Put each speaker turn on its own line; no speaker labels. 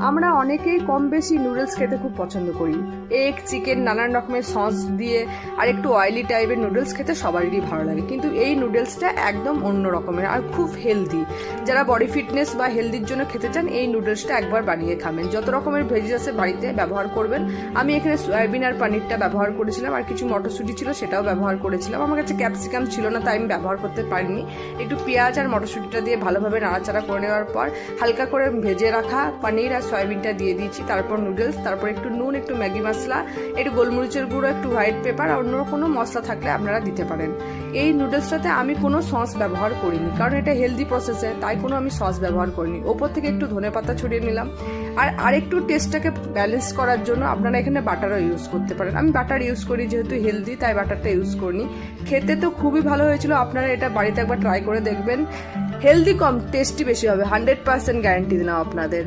আমরা অনেকেই কম বেশি নুডলস খেতে খুব পছন্দ করি। এগ, চিকেন, নানান রকমের সস দিয়ে আর একটু অয়েলি টাইপের নুডলস খেতে সবারই ভালো লাগে, কিন্তু এই নুডলসটা একদম অন্য রকমের আর খুব হেলদি। যারা বডি ফিটনেস বা হেলদির জন্য খেতে চান এই নুডলসটা একবার বানিয়ে খাবেন। যত রকমের ভেজিস আছে বাড়িতে ব্যবহার করবেন। আমি এখানে সয়াবিন আর পানিরটা ব্যবহার করেছিলাম, আর কিছু মটরশুঁটি ছিল সেটাও ব্যবহার করেছিলাম। আমার কাছে ক্যাপসিকাম ছিল না তাই আমি ব্যবহার করতে পারিনি। একটু পেঁয়াজ আর মটরশুঁটিটা দিয়ে ভালোভাবে নাড়াচাড়া করে নেওয়ার পর হালকা করে ভেজে রাখা পানির আর সয়াবিনটা দিয়ে দিয়েছি, তারপর নুডলস, তারপর একটু নুন, একটু ম্যাগি মশলা, একটু গোলমরিচের গুঁড়ো, একটু হোয়াইট পেপার আর অন্য কোনো মশলা থাকলে আপনারা দিতে পারেন। এই নুডলসটাতে আমি কোনো সস ব্যবহার করিনি, কারণ এটা হেলদি প্রসেসে, তাই কোনো আমি সস ব্যবহার করিনি। ওপর থেকে একটু ধনেপাতা ছড়িয়ে নিলাম। আর আরেকটু টেস্টটাকে ব্যালেন্স করার জন্য আপনারা এখানে বাটারও ইউজ করতে পারেন। আমি বাটার ইউজ করি, যেহেতু হেলদি তাই বাটারটা ইউজ করিনি। খেতে তো খুবই ভালো হয়েছিল, আপনারা এটা বাড়িতে একবার ট্রাই করে দেখবেন। হেলদি কম, টেস্টি বেশি হবে, 100% গ্যারান্টি দিলাম আপনাদের।